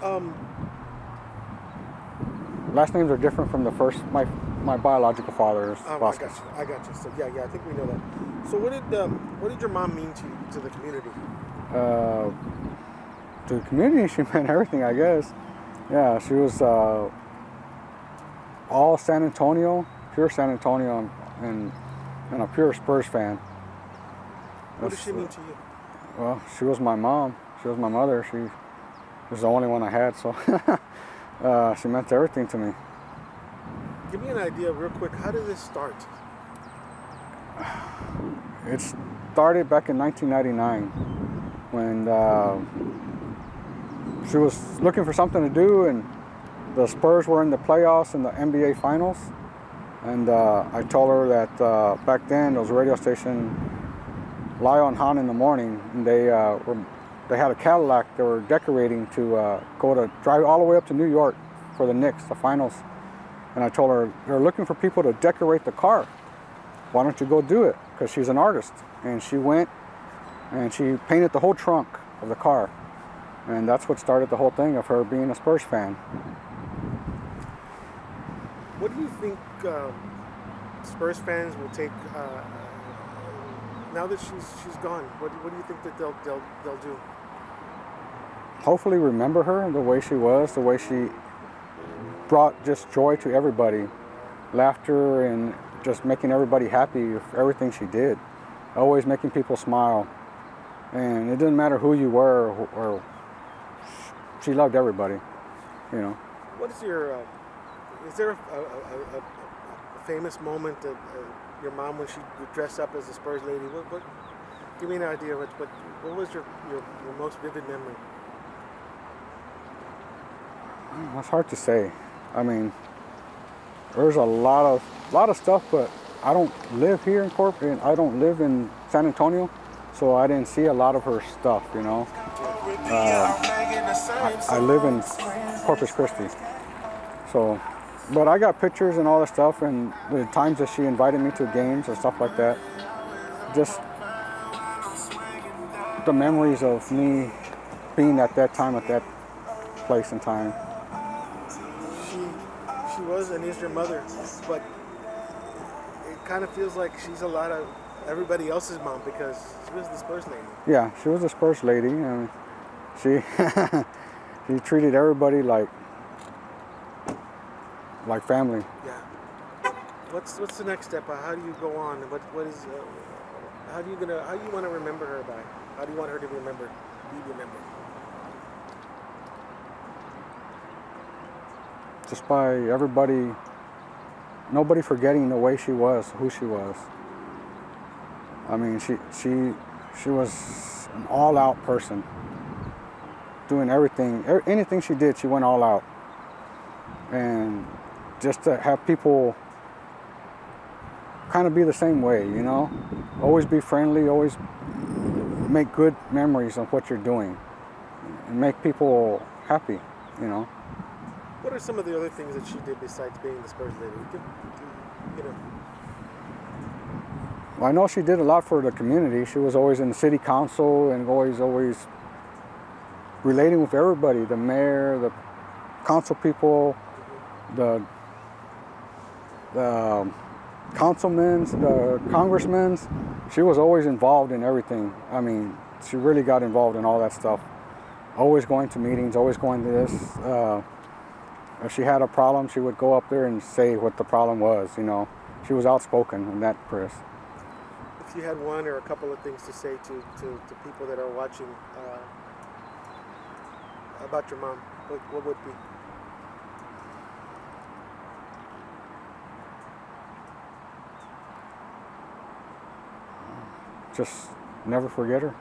Um, Last names are different from the first. My biological father's I Vasquez. got you. I got you. So yeah, I think we know that. So what did your mom mean to the community? Uh, to the community, she meant everything, I guess. Yeah, she was all San Antonio, pure San Antonio, and a pure Spurs fan. What does she mean to you? Well, she was my mom. She was my mother. She was the only one I had, so she meant everything to me. Give me an idea, real quick. How did this start? It started back in 1999 when she was looking for something to do, and the Spurs were in the playoffs in the NBA Finals. And I told her that back then, there was a radio station, Lion Han in the morning, and they had a Cadillac they were decorating to drive all the way up to New York for the Knicks, the finals. And I told her, they're looking for people to decorate the car. Why don't you go do it? Because she's an artist. And she went and she painted the whole trunk of the car. And that's what started the whole thing of her being a Spurs fan. What do you think Spurs fans will take now that she's gone? What do you think that they'll do? Hopefully remember her the way she was, the way she brought just joy to everybody, laughter, and just making everybody happy with everything she did. Always making people smile. And it didn't matter who you were, or she loved everybody, you know. What is your, is there a famous moment that your mom, when she would dress up as a Spurs lady, what give me an idea, what was your most vivid memory? It's hard to say. I mean, there's a lot of stuff, but I don't live here in Corpus. I don't live in San Antonio, so I didn't see a lot of her stuff, you know. I live in Corpus Christi, so, but I got pictures and all that stuff, and the times that she invited me to games and stuff like that. Just the memories of me being at that time, at that place and time. She was and is your mother, but it kind of feels like she's a lot of everybody else's mom because she was the Spurs lady. Yeah, she was a Spurs lady, and she she treated everybody like family. Yeah. What's the next step? How do you go on? What is how do you want to remember her by? How do you want her to be remembered? Just by nobody forgetting the way she was, who she was. I mean, she was an all-out person, doing everything, anything she did, she went all out. And just to have people kind of be the same way, you know, always be friendly, always make good memories of what you're doing, and make people happy, you know. What are some of the other things that she did besides being the Spurs lady? You know. Well, I know she did a lot for the community. She was always in the city council and always relating with everybody, the mayor, the council people, the councilmen, the congressmen. She was always involved in everything. I mean, she really got involved in all that stuff. Always going to meetings, always going to this. If she had a problem, she would go up there and say what the problem was, you know. She was outspoken in that press. If you had one or a couple of things to say to people that are watching about your mom, what would be? Just never forget her.